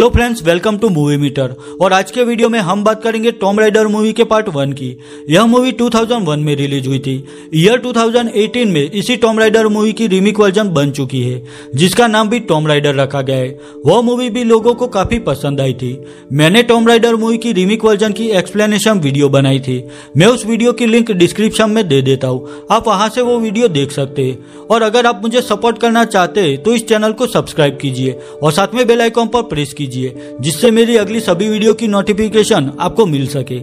Hello friends, welcome to movie meter. और आज के वीडियो में हम बात करेंगे टॉम राइडर मूवी के पार्ट 1 की। यह मूवी 2001 में रिलीज हुई थी। ईयर 2018 में इसी टॉम राइडर मूवी की रीमेक वर्जन बन चुकी है, जिसका नाम भी टॉम राइडर रखा गया है। वह मूवी भी लोगों को काफी पसंद आई थी। मैंने टॉम राइडर मूवी की रीमेक वर्जन की एक्सप्लेनेशन वीडियो बनाई थी। मैं उस वीडियो की लिंक डिस्क्रिप्शन में दे देता हूँ, आप वहां से वो वीडियो देख सकते हैं। और अगर आप मुझे सपोर्ट करना चाहते हैं तो इस चैनल को सब्सक्राइब कीजिए और साथ में बेल आइकॉन पर प्रेस कीजिए, जिससे मेरी अगली सभी वीडियो की नोटिफिकेशन आपको मिल सके।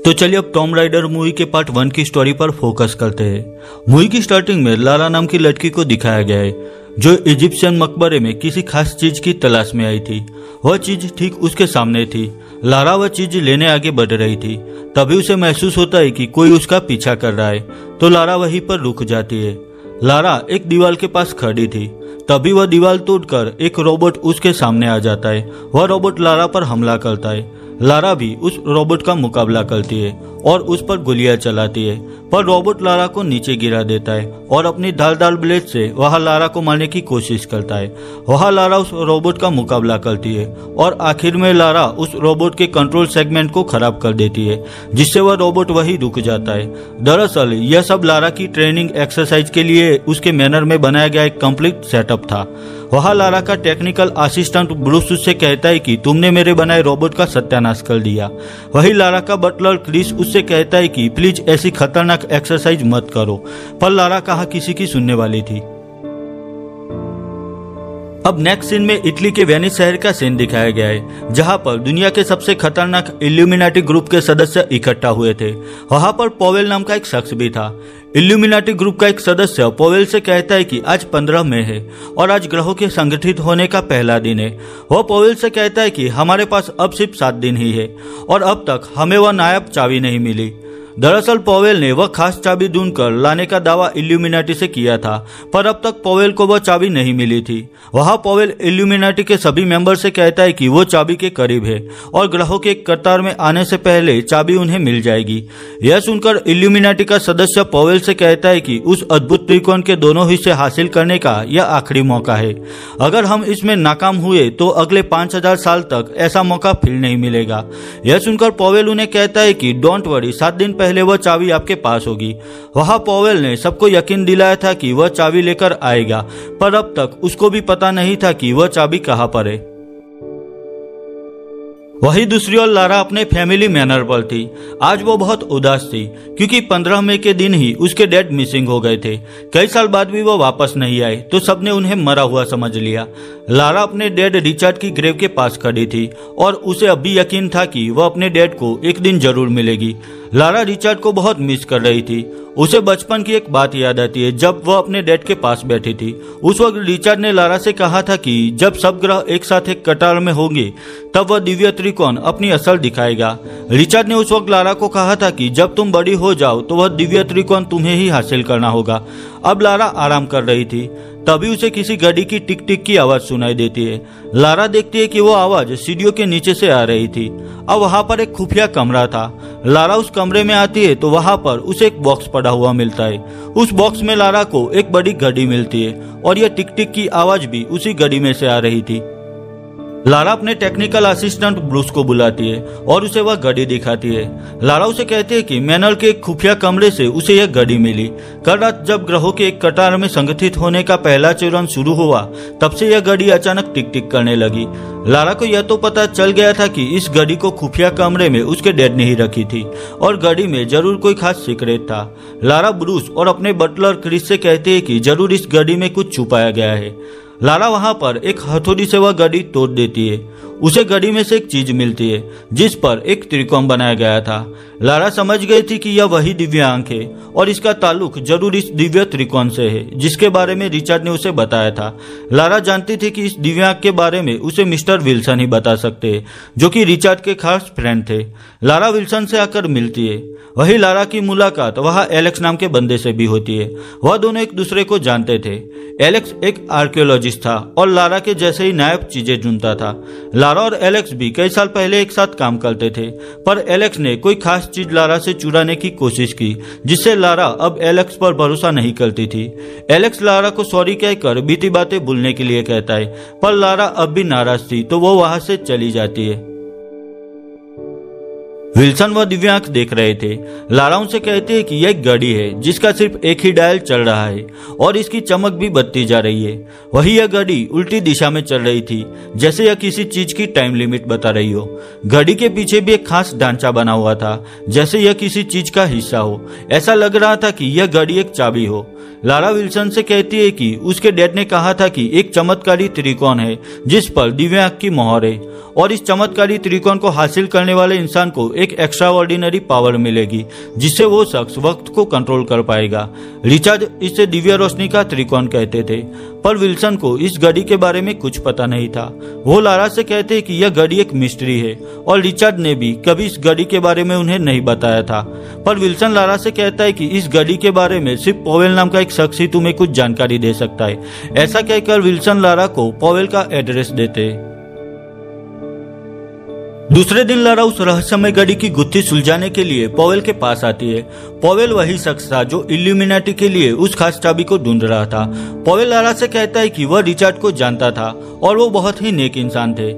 तो चलिए अब टॉम राइडर मूवी के पार्ट 1 की स्टोरी पर फोकस करते हैं। मूवी की स्टार्टिंग में लारा नाम की लड़की को दिखाया गया है, जो इजिप्शियन मकबरे में किसी खास चीज की तलाश में आई थी। वह चीज ठीक उसके सामने थी। लारा वह चीज लेने आगे बढ़ रही थी। तभी उसे महसूस होता है कि कोई उसका पीछा कर रहा है, तो लारा वहीं पर रुक जाती है। लारा एक दीवार के पास खड़ी थी। तभी वह दीवार तोड़कर एक रोबोट उसके सामने आ जाता है। वह रोबोट लारा पर हमला करता है। लारा भी उस रोबोट का मुकाबला करती है और उस पर गोलियां चलाती है, पर रोबोट लारा को नीचे गिरा देता है और अपनी धारदार ब्लेड से वह लारा को मारने की कोशिश करता है। वह लारा उस रोबोट का मुकाबला करती है और आखिर में लारा उस रोबोट के कंट्रोल सेगमेंट को खराब कर देती है, जिससे वह रोबोट वहीं रुक जाता है। दरअसल यह सब लारा की ट्रेनिंग एक्सरसाइज के लिए उसके मैनर में बनाया गया एक कंप्लीट सेटअप था। वह लारा का टेक्निकल असिस्टेंट ब्रूस उससे कहता है कि तुमने मेरे बनाए रोबोट का सत्यानाश कर दिया। वही लारा का बटलर क्रिस उससे कहता है कि प्लीज ऐसी खतरनाक एक्सरसाइज मत करो, पर लारा कहाँ किसी की सुनने वाली थी। अब नेक्स्ट सीन में इटली के वेनिस शहर का सीन दिखाया गया है, जहां पर दुनिया के सबसे खतरनाक इल्यूमिनाटी ग्रुप के सदस्य इकट्ठा हुए थे। वहां पर पोवेल नाम का एक शख्स भी था। इल्यूमिनाटी ग्रुप का एक सदस्य पोवेल से कहता है कि आज 15 मई है और आज ग्रहों के संगठित होने का पहला दिन है। वह पोवेल से कहता है कि हमारे पास अब सिर्फ 7 दिन ही है और अब तक हमें वह नायाब चाबी नहीं मिली। दरअसल पोवेल ने वह खास चाबी ढूंढकर लाने का दावा इल्यूमिनाटी से किया था, पर अब तक पोवेल को वह चाबी नहीं मिली थी। वहां पोवेल इल्यूमिनाटी के सभी मेंबर से कहता है कि वो चाबी के करीब है और ग्रहों के कतार में आने से पहले चाबी उन्हें मिल जाएगी। यह सुनकर इल्यूमिनाटी का सदस्य पोवेल से कहता है कि उस अद्भुत त्रिकोण के दोनों हिस्से हासिल करने का यह आखिरी मौका है। अगर हम इसमें नाकाम हुए तो अगले 5000 साल तक ऐसा मौका फिर नहीं मिलेगा। यह सुनकर पोवेल उन्हें कहता है कि डोंट वरी, 7 दिन पहले वह चाबी आपके पास होगी। वहां पोवेल ने सबको यकीन दिलाया था कि वह चाबी लेकर आएगा, पर अब तक उसको भी पता नहीं था कि वह चाबी कहां पर है। वही दूसरी ओर लारा अपने फैमिली मैनर पर थी। आज वो बहुत उदास थी, क्योंकि 15 मई के दिन ही उसके डैड मिसिंग हो गए थे। कई साल बाद भी वो वापस नहीं आए, तो सबने उन्हें मरा हुआ समझ लिया। लारा अपने डैड रिचर्ड की ग्रेव के पास खड़ी थी और उसे अब भी यकीन था कि वह अपने डैड को एक दिन जरूर मिलेगी। लारा रिचर्ड को बहुत मिस कर रही थी। उसे बचपन की एक बात याद आती है, जब वह अपने डैड के पास बैठी थी। उस वक्त रिचर्ड ने लारा से कहा था कि जब सब ग्रह एक साथ एक कतार में होंगे तब वह दिव्य त्रिकोण अपनी असल दिखाएगा। रिचर्ड ने उस वक्त लारा को कहा था कि जब तुम बड़ी हो जाओ तो वह दिव्य त्रिकोण तुम्हें ही हासिल करना होगा। अब लारा आराम कर रही थी, तभी उसे किसी घड़ी की टिक टिक की आवाज सुनाई देती है। लारा देखती है कि वो आवाज सीढ़ियों के नीचे से आ रही थी। अब वहां पर एक खुफिया कमरा था। लारा उस कमरे में आती है तो वहां पर उसे एक बॉक्स पड़ा हुआ मिलता है। उस बॉक्स में लारा को एक बड़ी घड़ी मिलती है और यह टिक टिक की आवाज भी उसी घड़ी में से आ रही थी। लारा अपने टेक्निकल असिस्टेंट ब्रूस को बुलाती है और उसे वह घड़ी दिखाती है। लारा उसे कहती है कि मैनर के एक खुफिया कमरे से उसे यह घड़ी मिली। कल रात जब ग्रहों के एक कतार में संगठित होने का पहला चरण शुरू हुआ, तब से यह घड़ी अचानक टिक टिक करने लगी। लारा को यह तो पता चल गया था कि इस घड़ी को खुफिया कमरे में उसके डैड ने ही रखी थी और घड़ी में जरूर कोई खास सीक्रेट था। लारा ब्रूस और अपने बटलर क्रिस से कहती है कि जरूर इस घड़ी में कुछ छुपाया गया है। लारा वहां पर एक हथौड़ी से वह घड़ी तोड़ देती है। उसे घड़ी में से एक चीज मिलती है, जिस पर एक त्रिकोण बनाया गया था। लारा समझ गई थी कि यह वही दिव्य आंख है और इसका ताल्लुक जरूर इस दिव्य त्रिकोण से है, जिसके बारे में रिचर्ड ने उसे बताया था। लारा जानती थी कि इस दिव्य आंख के बारे में उसे मिस्टर विल्सन ही बता सकते हैं, जो कि रिचर्ड के खास फ्रेंड थे। लारा विल्सन से आकर मिलती है। वही लारा की मुलाकात वहां एलेक्स नाम के बंदे से भी होती है। वह दोनों एक दूसरे को जानते थे। एलेक्स एक आर्कियोलॉजिस्ट था और लारा के जैसे ही नायाब चीजें ढूंढता था। लारा और एलेक्स भी कई साल पहले एक साथ काम करते थे, पर एलेक्स ने कोई खास चीज लारा से चुराने की कोशिश की, जिससे लारा अब एलेक्स पर भरोसा नहीं करती थी। एलेक्स लारा को सॉरी कहकर बीती बातें भूलने के लिए कहता है, पर लारा अब भी नाराज थी तो वो वहां से चली जाती है। विल्सन व दिव्यांक देख रहे थे। लारा उनसे कहती है कि यह एक घड़ी है जिसका सिर्फ एक ही डायल चल रहा है और इसकी चमक भी बढ़ती जा रही है। वही यह घड़ी उल्टी दिशा में चल रही थी, जैसे यह किसी चीज की टाइम लिमिट बता रही हो। घड़ी के पीछे भी एक खास ढांचा बना हुआ था, जैसे यह किसी चीज का हिस्सा हो। ऐसा लग रहा था कि यह घड़ी एक चाबी हो। लारा विल्सन से कहती है कि उसके डैड ने कहा था कि एक चमत्कारी त्रिकोण है जिस पर दिव्यांक की मोहर है और इस चमत्कारी त्रिकोण को हासिल करने वाले इंसान को एक एक्स्ट्रा ऑर्डिनरी पावर मिलेगी, जिससे वो शख्स वक्त को कंट्रोल कर पाएगा। रिचर्ड इसे दिव्य रोशनी का त्रिकोण कहते थे, पर विल्सन को इस घड़ी के बारे में कुछ पता नहीं था। वो लारा से कहते कि यह घड़ी एक मिस्ट्री है और रिचर्ड ने भी कभी इस घड़ी के बारे में उन्हें नहीं बताया था। पर विल्सन लारा से कहता है कि इस घड़ी के बारे में सिर्फ पॉवेल नाम का एक शख्स ही तुम्हें कुछ जानकारी दे सकता है। ऐसा कहकर विल्सन लारा को पॉवेल का एड्रेस देते। दूसरे दिन लारा उस रहस्यमय घड़ी की गुत्थी सुलझाने के लिए पॉवेल के पास आती है। पॉवेल वही शख्स था जो इल्यूमिनाटी के लिए उस खास चाबी को ढूंढ रहा था। पॉवेल लारा से कहता है कि वह रिचर्ड को जानता था और वो बहुत ही नेक इंसान थे,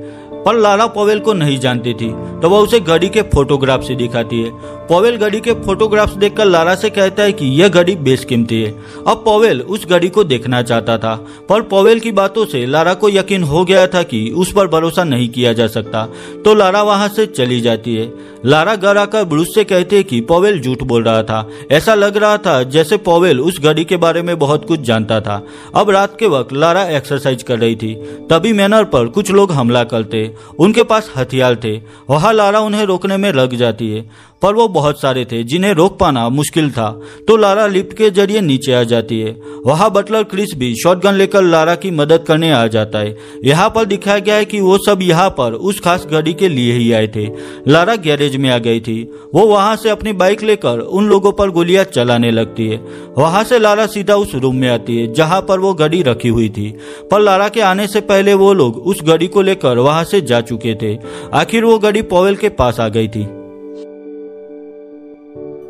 पर लारा पॉवेल को नहीं जानती थी, तो वह उसे घड़ी के फोटोग्राफ से दिखाती है। पॉवेल घड़ी के फोटोग्राफ्स देखकर लारा से कहता है कि यह घड़ी बेशकीमती है। अब पॉवेल उस घड़ी को देखना चाहता था, पर पॉवेल की बातों से लारा को यकीन हो गया था कि उस पर भरोसा नहीं किया जा सकता, तो लारा वहां से चली जाती है। लारा घर आकर ब्रूस से कहती है कि पॉवेल झूठ बोल रहा था। ऐसा लग रहा था जैसे पॉवेल उस घड़ी के बारे में बहुत कुछ जानता था। अब रात के वक्त लारा एक्सरसाइज कर रही थी, तभी मैनर पर कुछ लोग हमला करते। उनके पास हथियार थे। वहां लारा उन्हें रोकने में लग जाती है, पर वो बहुत सारे थे जिन्हें रोक पाना मुश्किल था, तो लारा लिफ्ट के जरिए नीचे आ जाती है। वहां बटलर क्रिस भी शॉटगन लेकर लारा की मदद करने आ जाता है। यहाँ पर दिखाया गया है कि वो सब यहाँ पर उस खास घड़ी के लिए ही आए थे। लारा गैरेज में आ गई थी। वो वहां से अपनी बाइक लेकर उन लोगों पर गोलियां चलाने लगती है। वहां से लारा सीधा उस रूम में आती है जहां पर वो घड़ी रखी हुई थी, पर लारा के आने से पहले वो लोग उस घड़ी को लेकर वहां से जा चुके थे। आखिर वो घड़ी पॉवेल के पास आ गई थी।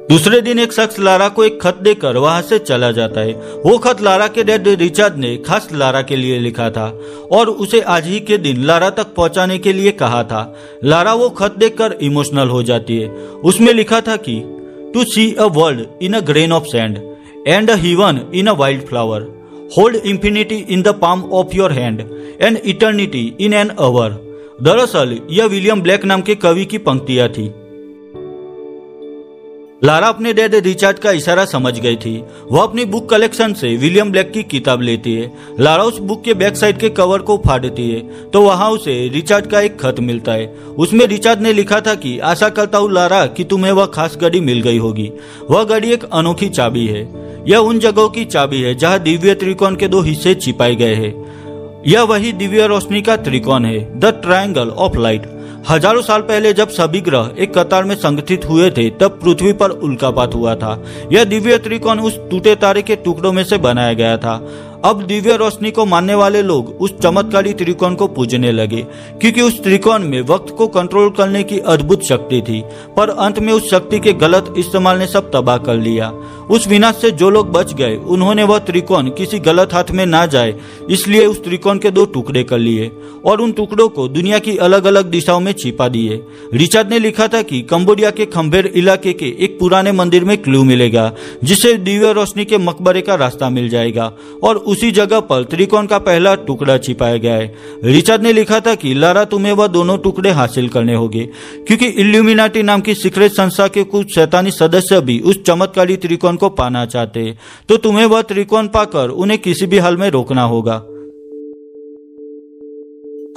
दूसरे दिन एक शख्स लारा को एक खत देकर वहां से चला जाता है। वो खत लारा के डैड रिचर्ड ने खास लारा के लिए लिखा था और उसे आज ही के दिन लारा तक पहुंचाने के लिए कहा था। लारा वो खत देखकर इमोशनल हो जाती है। उसमें लिखा था कि to see a world in a grain of sand and a heaven in a wild flower, hold infinity in the palm of your hand and eternity in an hour. दरअसल यह विलियम ब्लैक नाम के कवि की पंक्तियां थी। Lara अपने dad Richard का इशारा समझ गई थी। वह अपनी बुक कलेक्शन से विलियम ब्लैक की किताब लेती है। लारा उस बुक के बैक साइड के कवर को फाड़ती है तो वहां उसे रिचर्ड का एक खत मिलता है। उसमें रिचर्ड ने लिखा था कि आशा करता हूँ लारा कि तुम्हें वह खास घड़ी मिल गई होगी। वह घड़ी एक अनोखी चाबी है। यह उन जगहों की चाबी है जहाँ दिव्य त्रिकोण के 2 हिस्से छिपाए गए हैं। यह वही दिव्य रोशनी का त्रिकोण है, द ट्रायंगल ऑफ लाइट। हजारों साल पहले जब सभी ग्रह एक कतार में संगठित हुए थे, तब पृथ्वी पर उल्कापात हुआ था। यह दिव्य त्रिकोण उस टूटे तारे के टुकड़ों में से बनाया गया था। अब दिव्य रोशनी को मानने वाले लोग उस चमत्कारी त्रिकोण को पूजने लगे, क्योंकि उस त्रिकोण में वक्त को कंट्रोल करने की अद्भुत शक्ति थी। पर अंत में उस शक्ति के गलत इस्तेमाल ने सब तबाह कर लिया। उस विनाश से जो लोग बच गए, उन्होंने वह त्रिकोण किसी गलत हाथ में ना जाए इसलिए उस त्रिकोण के 2 टुकड़े कर लिए और उन टुकड़ों को दुनिया की अलग अलग दिशाओं में छिपा दिए। रिचर्ड ने लिखा था कि कंबोडिया के खंबेर इलाके के एक पुराने मंदिर में क्लू मिलेगा, जिससे दिव्य रोशनी के मकबरे का रास्ता मिल जाएगा और उसी जगह पर त्रिकोण का पहला टुकड़ा छिपाया गया है। रिचर्ड ने लिखा था कि लारा तुम्हें वह दोनों टुकड़े हासिल करने होंगे, क्योंकि इल्यूमिनाटी नाम की सीक्रेट संस्था के कुछ शैतानी सदस्य भी उस चमत्कारी त्रिकोण को पाना चाहते, तो तुम्हें वह त्रिकोण पाकर उन्हें किसी भी हाल में रोकना होगा।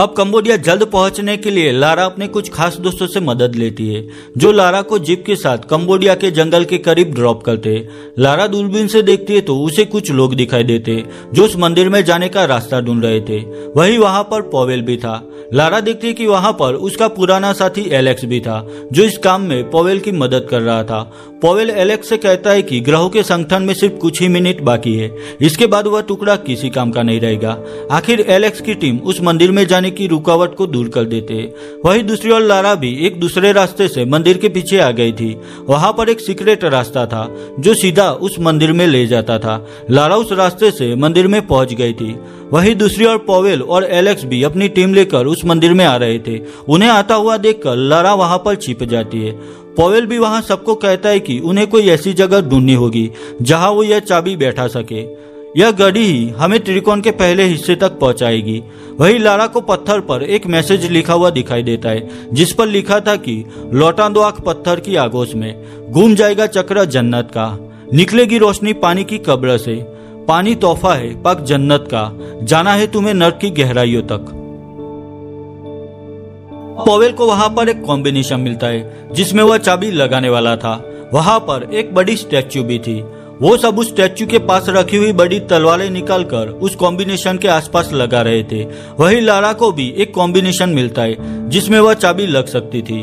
अब कंबोडिया जल्द पहुंचने के लिए लारा अपने कुछ खास दोस्तों से मदद लेती है, जो लारा को जीप के साथ कंबोडिया के जंगल के करीब ड्रॉप करते। लारा दूरबीन से देखती है तो उसे कुछ लोग दिखाई देते जो उस मंदिर में जाने का रास्ता ढूंढ रहे थे। वही वहां पर पॉवेल भी था। लारा देखती है कि वहां पर उसका पुराना साथी एलेक्स भी था, जो इस काम में पॉवेल की मदद कर रहा था। पॉवेल एलेक्स से कहता है कि ग्रहों के संगठन में सिर्फ कुछ ही मिनट बाकी है, इसके बाद वह टुकड़ा किसी काम का नहीं रहेगा। आखिर एलेक्स की टीम उस मंदिर में जाने जाने की रुकावट को दूर कर देते। वहीं दूसरी ओर लारा भी एक दूसरे रास्ते से मंदिर के पीछे आ गई थी। वहां पर एक सीक्रेट रास्ता था जो सीधा उस मंदिर में ले जाता था। लारा उस रास्ते से मंदिर में पहुंच गई थी। वहीं दूसरी ओर पॉवेल और एलेक्स भी अपनी टीम लेकर उस मंदिर में आ रहे थे। उन्हें आता हुआ देखकर लारा वहां पर छिप जाती है। पॉवेल भी वहां सबको कहता है कि उन्हें कोई ऐसी जगह ढूंढनी होगी जहां वो यह चाबी बैठा सके। यह गाड़ी ही हमें त्रिकोण के पहले हिस्से तक पहुंचाएगी। वही लारा को पत्थर पर एक मैसेज लिखा हुआ दिखाई देता है जिस पर लिखा था कि लौटा दो आंख पत्थर की आगोश में, घूम जाएगा चक्र जन्नत का, निकलेगी रोशनी पानी की कब्र से, पानी तोहफा है पाक जन्नत का, जाना है तुम्हें नर्क की गहराइयों तक। पॉवेल को वहां पर एक कॉम्बिनेशन मिलता है जिसमें वह चाबी लगाने वाला था। वहां पर एक बड़ी स्टैच्यू भी थी। वो सब उस स्टैच्यू के पास रखी हुई बड़ी तलवारें निकालकर उस कॉम्बिनेशन के आसपास लगा रहे थे। वही लारा को भी एक कॉम्बिनेशन मिलता है जिसमें वह चाबी लग सकती थी।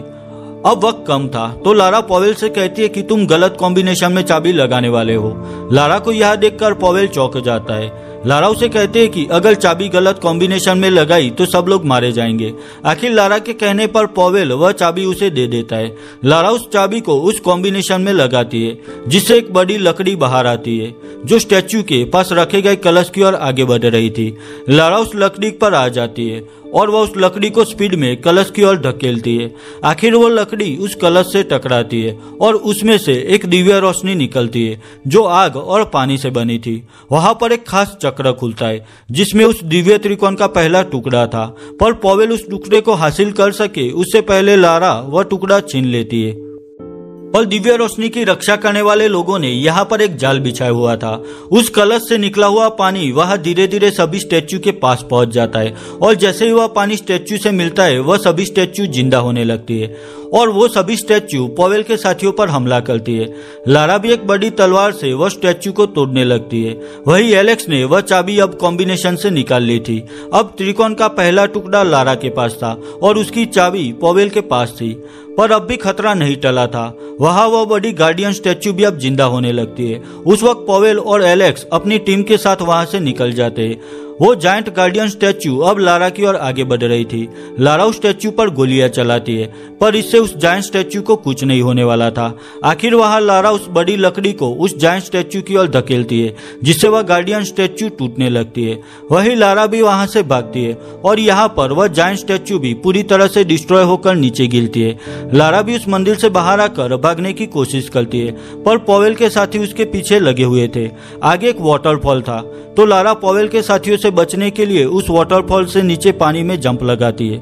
अब वक्त कम था तो लारा पॉवेल से कहती है कि तुम गलत कॉम्बिनेशन में चाबी लगाने वाले हो। लारा को यह देखकर पॉवेल चौंक जाता है। लारा उसे कहते हैं कि अगर चाबी गलत कॉम्बिनेशन में लगाई तो सब लोग मारे जाएंगे। आखिर लारा के कहने पर पॉवेल वह चाबी उसे दे देता है। लारा उस चाबी को उस कॉम्बिनेशन में लगाती है जिससे एक बड़ी लकड़ी बाहर आती है जो स्टैच्यू के पास रखे गए कलश की ओर आगे बढ़ रही थी। लारा उस लकड़ी पर आ जाती है और वह उस लकड़ी को स्पीड में कलश की ओर धकेलती है। आखिर वो लकड़ी उस कलश से टकराती है और उसमें से एक दिव्य रोशनी निकलती है जो आग और पानी से बनी थी। वहां पर एक खास चक्र खुलता है जिसमें उस दिव्य त्रिकोण का पहला टुकड़ा था, पर पॉवेल उस टुकड़े को हासिल कर सके उससे पहले लारा वह टुकड़ा छीन लेती है। पर दिव्य रोशनी की रक्षा करने वाले लोगों ने यहाँ पर एक जाल बिछाया हुआ था। उस कलश से निकला हुआ पानी वह धीरे धीरे सभी स्टैच्यू के पास पहुंच जाता है और जैसे ही वह पानी स्टैच्यू से मिलता है वह सभी स्टैच्यू जिंदा होने लगती है और वो सभी स्टैच्यू पॉवेल के साथियों पर हमला करती है। लारा भी एक बड़ी तलवार से वह स्टैच्यू को तोड़ने लगती है। वही एलेक्स ने वह चाबी अब कॉम्बिनेशन से निकाल ली थी। अब त्रिकोण का पहला टुकड़ा लारा के पास था और उसकी चाबी पॉवेल के पास थी, पर अब भी खतरा नहीं टला था। वहां वह बड़ी गार्डियन स्टैच्यू भी अब जिंदा होने लगती है। उस वक्त पॉवेल और एलेक्स अपनी टीम के साथ वहां से निकल जाते हैं। वो जायंट गार्डियन स्टैच्यू अब लारा की ओर आगे बढ़ रही थी। लारा उस स्टैच्यू पर गोलियां चलाती है पर इससे उस जायंट स्टैच्यू को कुछ नहीं होने वाला था। आखिर वहां लारा उस बड़ी लकड़ी को उस जायंट स्टैच्यू की ओर धकेलती है जिससे वह गार्डियन स्टैच्यू टूटने लगती है। वही लारा भी वहां से भागती है और यहाँ पर वह जायंट स्टैच्यू भी पूरी तरह से डिस्ट्रॉय होकर नीचे गिरती है। लारा भी उस मंदिर से बाहर आकर भागने की कोशिश करती है पर पॉवेल के साथी उसके पीछे लगे हुए थे। आगे एक वाटरफॉल था तो लारा पॉवेल के साथियों से बचने के लिए उस वाटरफॉल से नीचे पानी में जंप लगाती है।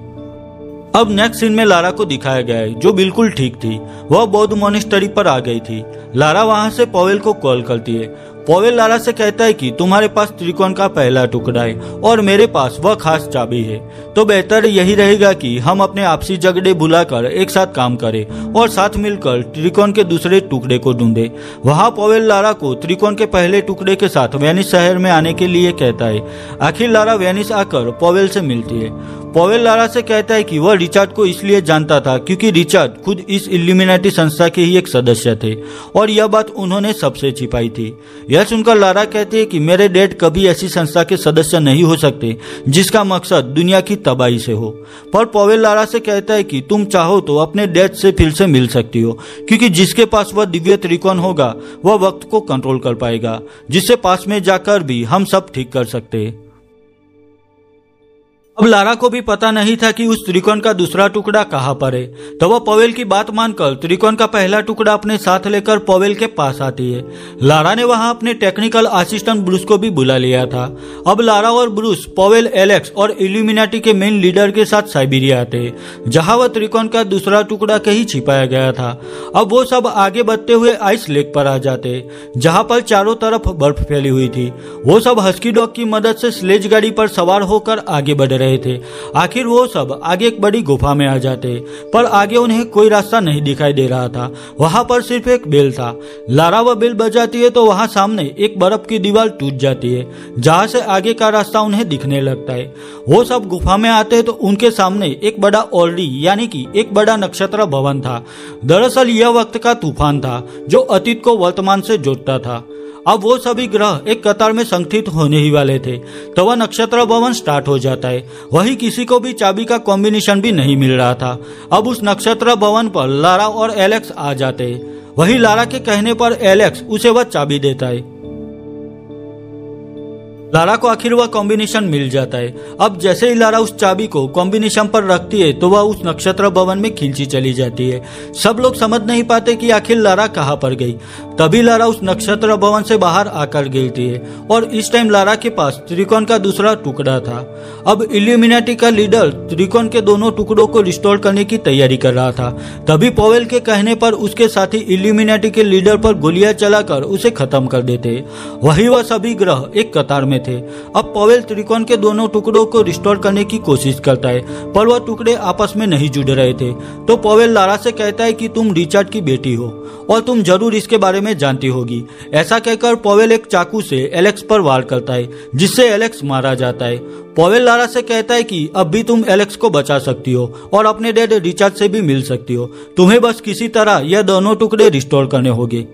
अब नेक्स्ट सीन में लारा को दिखाया गया है जो बिल्कुल ठीक थी। वह बौद्ध मोनेस्टरी पर आ गई थी। लारा वहां से पॉवेल को कॉल करती है। पॉवेल लारा से कहता है कि तुम्हारे पास त्रिकोण का पहला टुकड़ा है और मेरे पास वह खास चाबी है, तो बेहतर यही रहेगा कि हम अपने आपसी झगड़े भुलाकर एक साथ काम करें और साथ मिलकर त्रिकोण के दूसरे टुकड़े को ढूंढें। वहां पॉवेल लारा को त्रिकोण के पहले टुकड़े के साथ वेनिस शहर में आने के लिए कहता है। आखिर लारा वेनिस आकर पॉवेल से मिलती है। पॉवेल लारा से कहता है कि वह रिचर्ड को इसलिए जानता था क्योंकि रिचर्ड खुद इस इल्यूमिनाटी संस्था के ही एक सदस्य थे और यह बात उन्होंने सबसे छिपाई थी। यह सुनकर लारा कहती है कि मेरे डैड कभी ऐसी संस्था के सदस्य नहीं हो सकते जिसका मकसद दुनिया की तबाही से हो। पर पॉवेल लारा से कहता है कि तुम चाहो तो अपने डैड से फिर से मिल सकती हो क्योंकि जिसके पास वह दिव्य त्रिकोण होगा वह वक्त को कंट्रोल कर पाएगा, जिससे पास में जाकर भी हम सब ठीक कर सकते हैं। अब लारा को भी पता नहीं था कि उस त्रिकोण का दूसरा टुकड़ा कहाँ पर है, तो वह पॉवेल की बात मानकर त्रिकोण का पहला टुकड़ा अपने साथ लेकर पॉवेल के पास आती है। लारा ने वहां अपने टेक्निकल असिस्टेंट ब्रूस को भी बुला लिया था। अब लारा और ब्रूस पॉवेल, एलेक्स और इल्यूमिनाटी के मेन लीडर के साथ साइबेरिया आते हैं, जहां वह त्रिकोण का दूसरा टुकड़ा कहीं छिपाया गया था। अब वो सब आगे बढ़ते हुए आइस लेक पर आ जाते, जहां पर चारों तरफ बर्फ फैली हुई थी। वो सब हस्की डॉग की मदद से स्लेज गाड़ी पर सवार होकर आगे बढ़ रहे थे। आखिर वो सब आगे एक बड़ी गुफा में आ जाते, पर आगे उन्हें कोई रास्ता नहीं दिखाई दे रहा था। वहां पर सिर्फ एक बेल था। लारा वह बेल बजाती है तो वहां सामने एक बर्फ की दीवार टूट जाती है, जहां से आगे का रास्ता उन्हें दिखने लगता है। वो सब गुफा में आते हैं तो उनके सामने एक बड़ा ओल्डी यानी कि एक बड़ा नक्षत्र भवन था। दरअसल यह वक्त का तूफान था जो अतीत को वर्तमान से जोड़ता था। अब वो सभी ग्रह एक कतार में संगठित होने ही वाले थे। तो वह नक्षत्र भवन स्टार्ट हो जाता है। वही किसी को भी चाबी का कॉम्बिनेशन भी नहीं मिल रहा था। अब उस नक्षत्र भवन पर लारा और एलेक्स आ जाते हैं। वही लारा के कहने पर एलेक्स उसे वह चाबी देता है। लारा को आखिर वह कॉम्बिनेशन मिल जाता है। अब जैसे ही लारा उस चाबी को कॉम्बिनेशन पर रखती है तो वह उस नक्षत्र भवन में खींची चली जाती है। सब लोग समझ नहीं पाते कि आखिर लारा कहाँ पर गई। तभी लारा उस नक्षत्र भवन से बाहर आकर गिरती है और इस टाइम लारा के पास त्रिकोण का दूसरा टुकड़ा था। अब इल्यूमिनाटी का लीडर त्रिकोण के दोनों टुकड़ों को रिस्टोर करने की तैयारी कर रहा था। तभी पॉवेल के कहने पर उसके साथी इल्यूमिनाटी के लीडर पर गोलियां चलाकर उसे खत्म कर देते। वही वह सभी ग्रह एक कतार में थे। अब पॉवेल त्रिकोण के दोनों टुकड़ों को रिस्टोर करने की कोशिश करता है, पर वह टुकड़े आपस में नहीं जुड़ रहे थे। तो पॉवेल लारा से कहता है कि तुम रिचर्ड की बेटी हो और तुम जरूर इसके बारे में जानती होगी। ऐसा कहकर पॉवेल एक चाकू से एलेक्स पर वार करता है, जिससे एलेक्स मारा जाता है। पॉवेल लारा से कहता है कि अब भी तुम एलेक्स को बचा सकती हो और अपने डैड रिचर्ड से भी मिल सकती हो। तुम्हें बस किसी तरह यह दोनों टुकड़े रिस्टोर करने होंगे।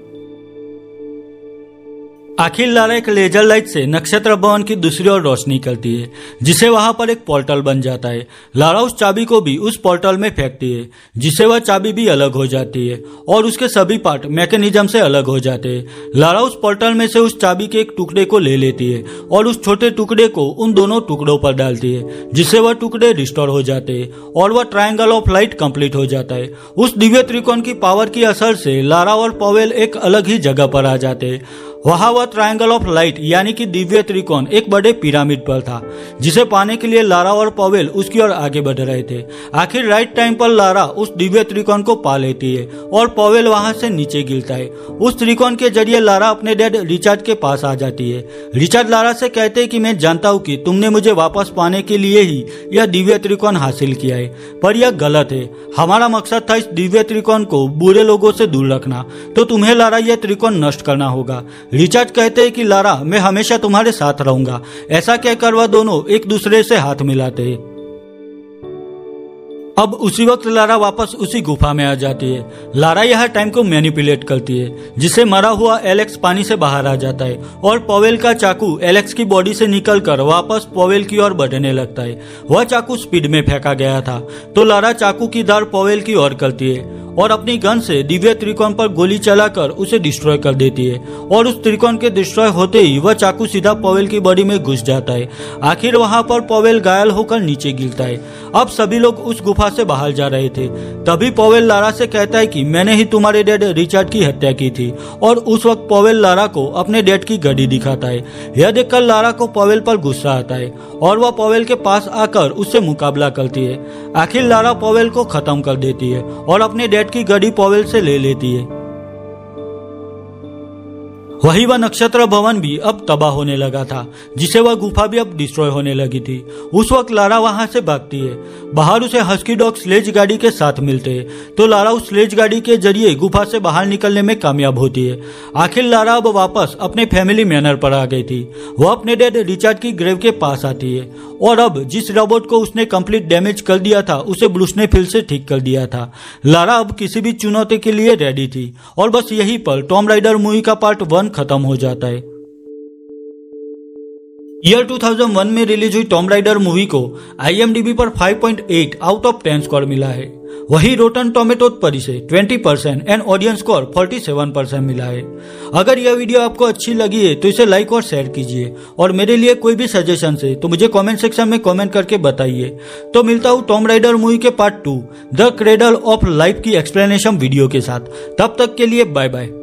आखिर लारा एक लेजर लाइट से नक्षत्र भवन की दूसरी ओर रोशनी करती है, जिसे वहां पर एक पोर्टल बन जाता है। लारा उस चाबी को भी उस पोर्टल में फेंकती है, जिससे वह चाबी भी अलग हो जाती है और उसके सभी पार्ट मैकेनिज्म से अलग हो जाते हैं। लारा उस पोर्टल में से उस चाबी के एक टुकड़े को ले लेती है और उस छोटे टुकड़े को उन दोनों टुकड़ों पर डालती है, जिससे वह टुकड़े रिस्टोर हो जाते हैं और वह ट्रायंगल ऑफ लाइट कंप्लीट हो जाता है। उस दिव्य त्रिकोण की पावर की असर से लारा और पॉवेल एक अलग ही जगह पर आ जाते हैं। वहां वह ट्रायंगल ऑफ लाइट यानी कि दिव्य त्रिकोण एक बड़े पिरामिड पर था, जिसे पाने के लिए लारा और पॉवेल उसकी ओर आगे बढ़ रहे थे। आखिर राइट टाइम पर लारा उस दिव्य त्रिकोण को पा लेती है और पॉवेल वहां से नीचे गिरता है। उस त्रिकोण के जरिए लारा अपने डैड रिचर्ड के पास आ जाती है। रिचर्ड लारा से कहते हैं कि मैं जानता हूँ कि तुमने मुझे वापस पाने के लिए ही यह दिव्य त्रिकोण हासिल किया है, पर यह गलत है। हमारा मकसद था इस दिव्य त्रिकोण को बुरे लोगों से दूर रखना, तो तुम्हें लारा यह त्रिकोण नष्ट करना होगा। रिचर्ड कहते हैं कि लारा मैं हमेशा तुम्हारे साथ रहूंगा। ऐसा कहकर वह दोनों एक दूसरे से हाथ मिलाते हैं। अब उसी वक्त लारा वापस उसी गुफा में आ जाती है। लारा यह टाइम को मैनिपुलेट करती है, जिससे मरा हुआ एलेक्स पानी से बाहर आ जाता है और पॉवेल का चाकू एलेक्स की बॉडी से निकलकर वापस पॉवेल की ओर बढ़ने लगता है। वह चाकू स्पीड में फेंका गया था, तो लारा चाकू की धार पॉवेल की ओर करती है और अपनी गन से दिव्य त्रिकोण पर गोली चलाकर उसे डिस्ट्रॉय कर देती है और उस त्रिकोण के डिस्ट्रॉय होते ही वह चाकू सीधा पॉवेल की बॉडी में घुस जाता है। आखिर वहां पर पॉवेल घायल होकर नीचे गिरता है। अब सभी लोग उस गुफा से बाहर जा रहे थे। तभी पॉवेल लारा से कहता है कि मैंने ही तुम्हारे डैड रिचर्ड की हत्या की थी, और उस वक्त पॉवेल लारा को अपने डैड की घड़ी दिखाता है। यह देखकर लारा को पॉवेल पर गुस्सा आता है और वह पॉवेल के पास आकर उससे मुकाबला करती है। आखिर लारा पॉवेल को खत्म कर देती है और अपने डैड की घड़ी पॉवेल से ले लेती है। वही वह नक्षत्र भवन भी अब तबाह होने लगा था, जिसे वह गुफा भी अब डिस्ट्रॉय होने लगी थी। उस वक्त लारा वहां से भागती है। बाहर उसे हस्की डॉग स्लेज गाड़ी के साथ मिलते हैं, तो लारा उस स्लेज गाड़ी के जरिए गुफा से बाहर निकलने में कामयाब होती है। आखिर लारा अब वापस अपने फैमिली मैनर पर आ गई थी। वह अपने डैड रिचर्ड की ग्रेव के पास आती है और अब जिस रोबोट को उसने कंप्लीट डैमेज कर दिया था उसे ब्रूस ने फिर से ठीक कर दिया था। लारा अब किसी भी चुनौती के लिए रेडी थी और बस यही पर टॉम राइडर मूवी का पार्ट 1 खत्म हो जाता है। ईयर 2001 में रिलीज हुई टॉम राइडर मूवी को IMDb पर 5.8 आउट ऑफ 10 स्कोर मिला है। वही रोटन टोमेटो पर इसे 20% एंड ऑडियंस स्कोर 47% मिला है। अगर यह वीडियो आपको अच्छी लगी है तो इसे लाइक और शेयर कीजिए, और मेरे लिए कोई भी सजेशन है तो मुझे कमेंट सेक्शन में कमेंट करके बताइए। तो मिलता हूँ टॉम राइडर मूवी के part 2 the cradle of life की एक्सप्लेनेशन वीडियो के साथ। तब तक के लिए बाय बाय।